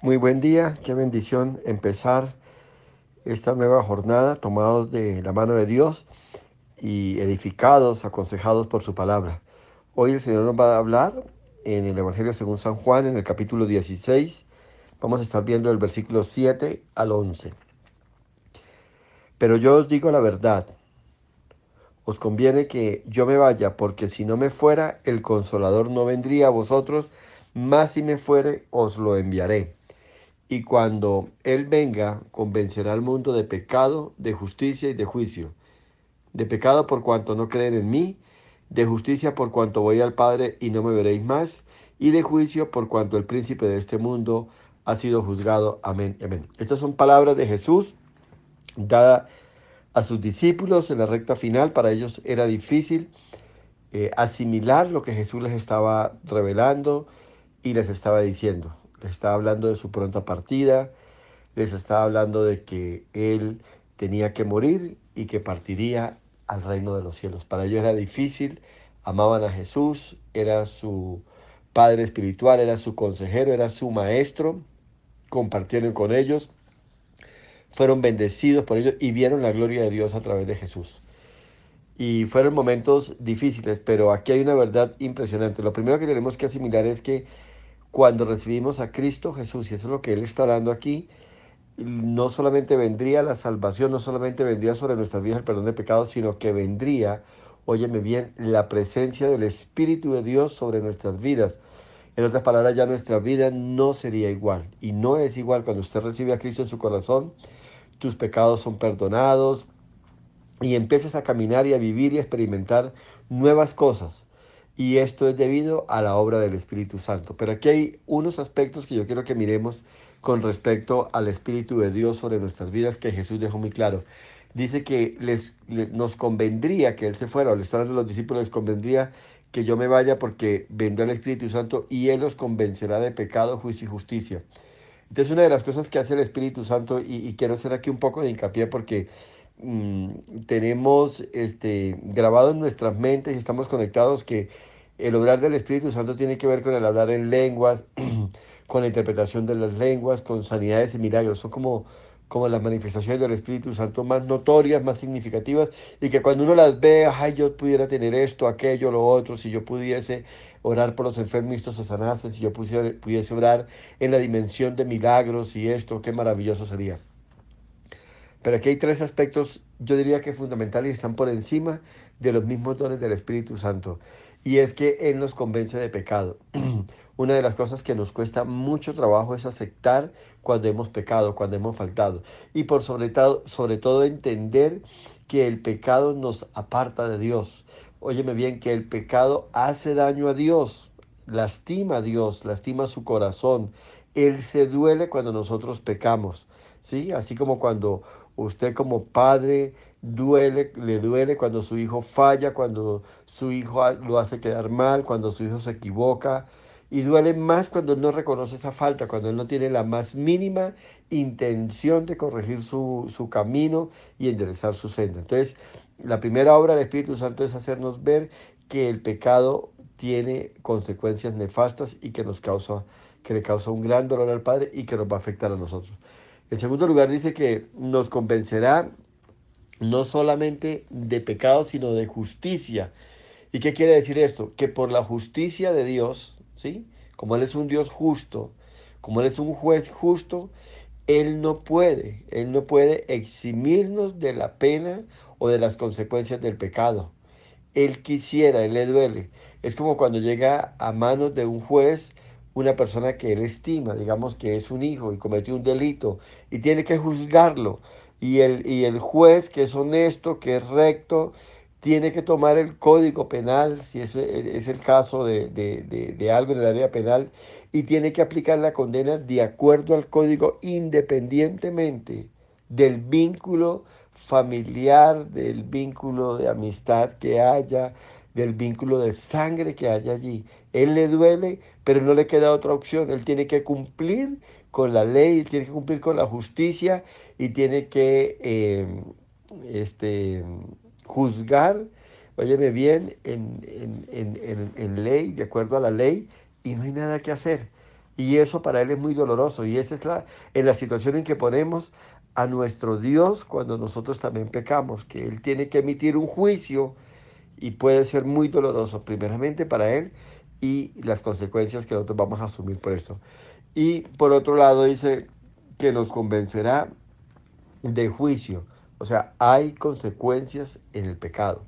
Muy buen día, qué bendición empezar esta nueva jornada tomados de la mano de Dios y edificados, aconsejados por su palabra. Hoy el Señor nos va a hablar en el Evangelio según San Juan, en el capítulo 16. Vamos a estar viendo el versículo 7 al 11. Pero yo os digo la verdad, os conviene que yo me vaya, porque si no me fuera, el Consolador no vendría a vosotros, mas si me fuere, os lo enviaré. Y cuando Él venga, convencerá al mundo de pecado, de justicia y de juicio. De pecado por cuanto no creen en mí, de justicia por cuanto voy al Padre y no me veréis más, y de juicio por cuanto el príncipe de este mundo ha sido juzgado. Amén, amén. Estas son palabras de Jesús dadas a sus discípulos en la recta final. Para ellos era difícil asimilar lo que Jesús les estaba revelando y les estaba diciendo. Les estaba hablando de su pronta partida, les estaba hablando de que él tenía que morir y que partiría al reino de los cielos. Para ellos era difícil, amaban a Jesús, era su padre espiritual, era su consejero, era su maestro, compartieron con ellos, fueron bendecidos por ellos y vieron la gloria de Dios a través de Jesús. Y fueron momentos difíciles, pero aquí hay una verdad impresionante. Lo primero que tenemos que asimilar es que cuando recibimos a Cristo Jesús, y eso es lo que Él está dando aquí, no solamente vendría la salvación, no solamente vendría sobre nuestras vidas el perdón de pecados, sino que vendría, óyeme bien, la presencia del Espíritu de Dios sobre nuestras vidas. En otras palabras, ya nuestra vida no sería igual. Y no es igual cuando usted recibe a Cristo en su corazón, tus pecados son perdonados y empiezas a caminar y a vivir y a experimentar nuevas cosas. Y esto es debido a la obra del Espíritu Santo. Pero aquí hay unos aspectos que yo quiero que miremos con respecto al Espíritu de Dios sobre nuestras vidas que Jesús dejó muy claro. Dice que nos convendría que Él se fuera, o les está dando a los discípulos, les convendría que yo me vaya porque vendrá el Espíritu Santo y Él los convencerá de pecado, juicio y justicia. Entonces una de las cosas que hace el Espíritu Santo, y quiero hacer aquí un poco de hincapié porque mmm, tenemos grabado en nuestras mentes y estamos conectados que el obrar del Espíritu Santo tiene que ver con el hablar en lenguas, con la interpretación de las lenguas, con sanidades y milagros. Son como las manifestaciones del Espíritu Santo más notorias, más significativas, y que cuando uno las ve, ay, yo pudiera tener esto, aquello, lo otro, si yo pudiese orar por los enfermos y estos se sanasen, si yo pudiese orar en la dimensión de milagros y esto, qué maravilloso sería. Pero aquí hay tres aspectos, yo diría que fundamentales y están por encima de los mismos dones del Espíritu Santo. Y es que Él nos convence de pecado. Una de las cosas que nos cuesta mucho trabajo es aceptar cuando hemos pecado, cuando hemos faltado. Y por sobre todo entender que el pecado nos aparta de Dios. Óyeme bien, que el pecado hace daño a Dios, lastima a Dios, lastima su corazón. Él se duele cuando nosotros pecamos, ¿sí? Así como cuando usted como padre le duele cuando su hijo falla, cuando su hijo lo hace quedar mal, cuando su hijo se equivoca. Y duele más cuando él no reconoce esa falta, cuando él no tiene la más mínima intención de corregir su camino y enderezar su senda. Entonces, la primera obra del Espíritu Santo es hacernos ver que el pecado tiene consecuencias nefastas y que le causa un gran dolor al Padre y que nos va a afectar a nosotros. En segundo lugar, dice que nos convencerá no solamente de pecado, sino de justicia. ¿Y qué quiere decir esto? Que por la justicia de Dios, ¿sí? Como Él es un Dios justo, como Él es un juez justo, Él no puede eximirnos de la pena o de las consecuencias del pecado. Él quisiera, Él le duele. Es como cuando llega a manos de un juez una persona que él estima, digamos que es un hijo y cometió un delito y tiene que juzgarlo. Y el juez que es honesto, que es recto, tiene que tomar el código penal, si es el caso de algo en el área penal, y tiene que aplicar la condena de acuerdo al código independientemente del vínculo familiar, del vínculo de amistad que haya, del vínculo de sangre que haya allí. Él le duele, pero no le queda otra opción. Él tiene que cumplir con la ley, tiene que cumplir con la justicia y tiene que este, juzgar, óyeme bien, en ley, de acuerdo a la ley, y no hay nada que hacer. Y eso para Él es muy doloroso. Y esa es en la situación en que ponemos a nuestro Dios cuando nosotros también pecamos, que Él tiene que emitir un juicio y puede ser muy doloroso, primeramente para Él y las consecuencias que nosotros vamos a asumir por eso. Y por otro lado dice que nos convencerá de juicio. O sea, hay consecuencias en el pecado.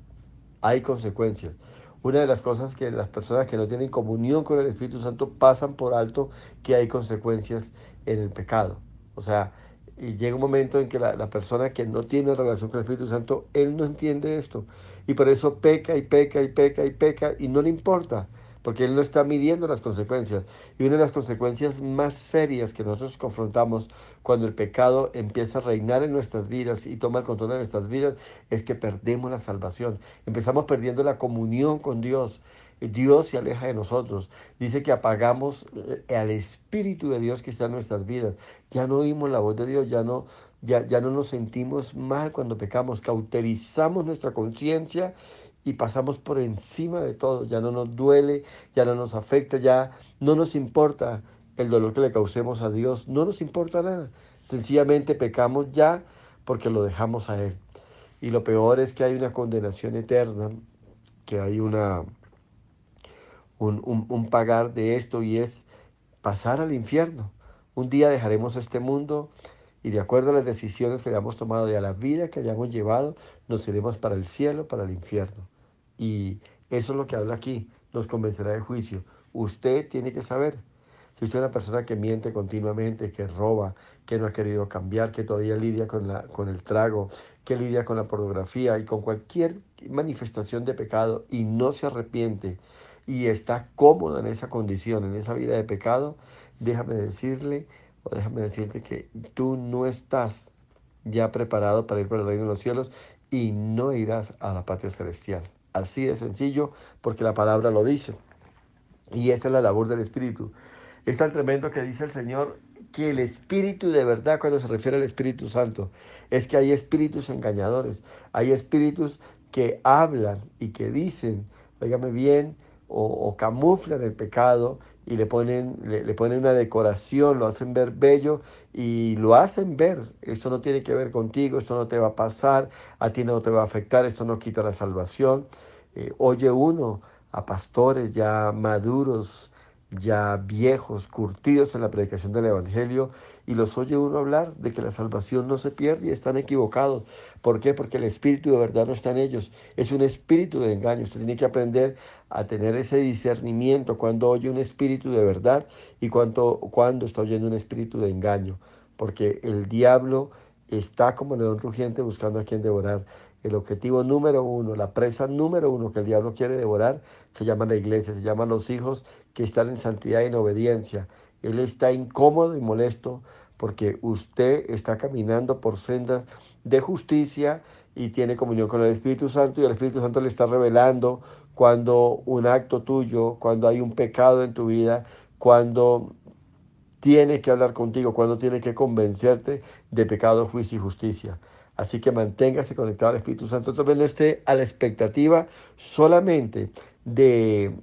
Hay consecuencias. Una de las cosas que las personas que no tienen comunión con el Espíritu Santo pasan por alto que hay consecuencias en el pecado. O sea, y llega un momento en que la persona que no tiene relación con el Espíritu Santo, él no entiende esto. Y por eso peca y peca y peca y peca y no le importa, porque él no está midiendo las consecuencias. Y una de las consecuencias más serias que nosotros confrontamos cuando el pecado empieza a reinar en nuestras vidas y toma el control de nuestras vidas es que perdemos la salvación. Empezamos perdiendo la comunión con Dios. Dios se aleja de nosotros. Dice que apagamos al Espíritu de Dios que está en nuestras vidas. Ya no oímos la voz de Dios, ya no nos sentimos mal cuando pecamos. Cauterizamos nuestra conciencia y pasamos por encima de todo. Ya no nos duele, ya no nos afecta, ya no nos importa el dolor que le causemos a Dios. No nos importa nada. Sencillamente pecamos ya porque lo dejamos a Él. Y lo peor es que hay una condenación eterna, que hay un pagar de esto y es pasar al infierno. Un día dejaremos este mundo y de acuerdo a las decisiones que hayamos tomado y a la vida que hayamos llevado, nos iremos para el cielo, para el infierno. Y eso es lo que habla aquí, nos convencerá de juicio. Usted tiene que saber. Si usted es una persona que miente continuamente, que roba, que no ha querido cambiar, que todavía lidia con el trago, que lidia con la pornografía y con cualquier manifestación de pecado y no se arrepiente y está cómodo en esa condición, en esa vida de pecado, déjame decirle o déjame decirte que tú no estás ya preparado para ir para el reino de los cielos y no irás a la patria celestial. Así de sencillo, porque la palabra lo dice. Y esa es la labor del Espíritu. Es tan tremendo que dice el Señor que el Espíritu de verdad, cuando se refiere al Espíritu Santo, es que hay espíritus engañadores, hay espíritus que hablan y que dicen, óigame bien, o camuflan el pecado y le ponen una decoración, lo hacen ver bello y lo hacen ver. Eso no tiene que ver contigo, esto no te va a pasar, a ti no te va a afectar, esto no quita la salvación. Oye uno a pastores ya maduros, ya viejos, curtidos en la predicación del Evangelio, y los oye uno hablar de que la salvación no se pierde y están equivocados. ¿Por qué? Porque el espíritu de verdad no está en ellos. Es un espíritu de engaño. Usted tiene que aprender a tener ese discernimiento cuando oye un espíritu de verdad y cuando está oyendo un espíritu de engaño. Porque el diablo está como león rugiente buscando a quien devorar. El objetivo número uno, la presa número uno que el diablo quiere devorar, se llama la iglesia, se llaman los hijos que están en santidad y en obediencia. Él está incómodo y molesto porque usted está caminando por sendas de justicia y tiene comunión con el Espíritu Santo y el Espíritu Santo le está revelando cuando un acto tuyo, cuando hay un pecado en tu vida, cuando tiene que hablar contigo, cuando tiene que convencerte de pecado, juicio y justicia. Así que manténgase conectado al Espíritu Santo. Entonces no esté a la expectativa solamente de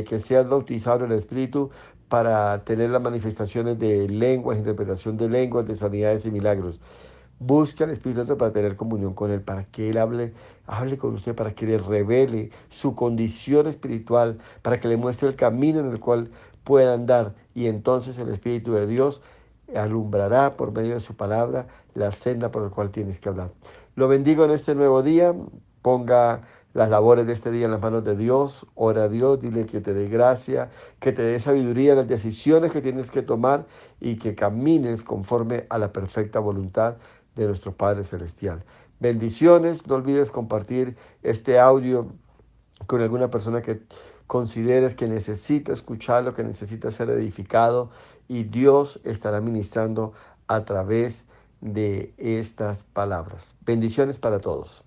que seas bautizado en el Espíritu para tener las manifestaciones de lenguas, interpretación de lenguas, de sanidades y milagros. Busque al Espíritu Santo para tener comunión con Él, para que Él hable con usted, para que le revele su condición espiritual, para que le muestre el camino en el cual pueda andar. Y entonces el Espíritu de Dios alumbrará por medio de su palabra la senda por la cual tienes que hablar. Lo bendigo en este nuevo día. Ponga las labores de este día en las manos de Dios. Ora a Dios, dile que te dé gracia, que te dé sabiduría en las decisiones que tienes que tomar y que camines conforme a la perfecta voluntad de nuestro Padre Celestial. Bendiciones, no olvides compartir este audio con alguna persona que consideres que necesita escucharlo, que necesita ser edificado y Dios estará ministrando a través de estas palabras. Bendiciones para todos.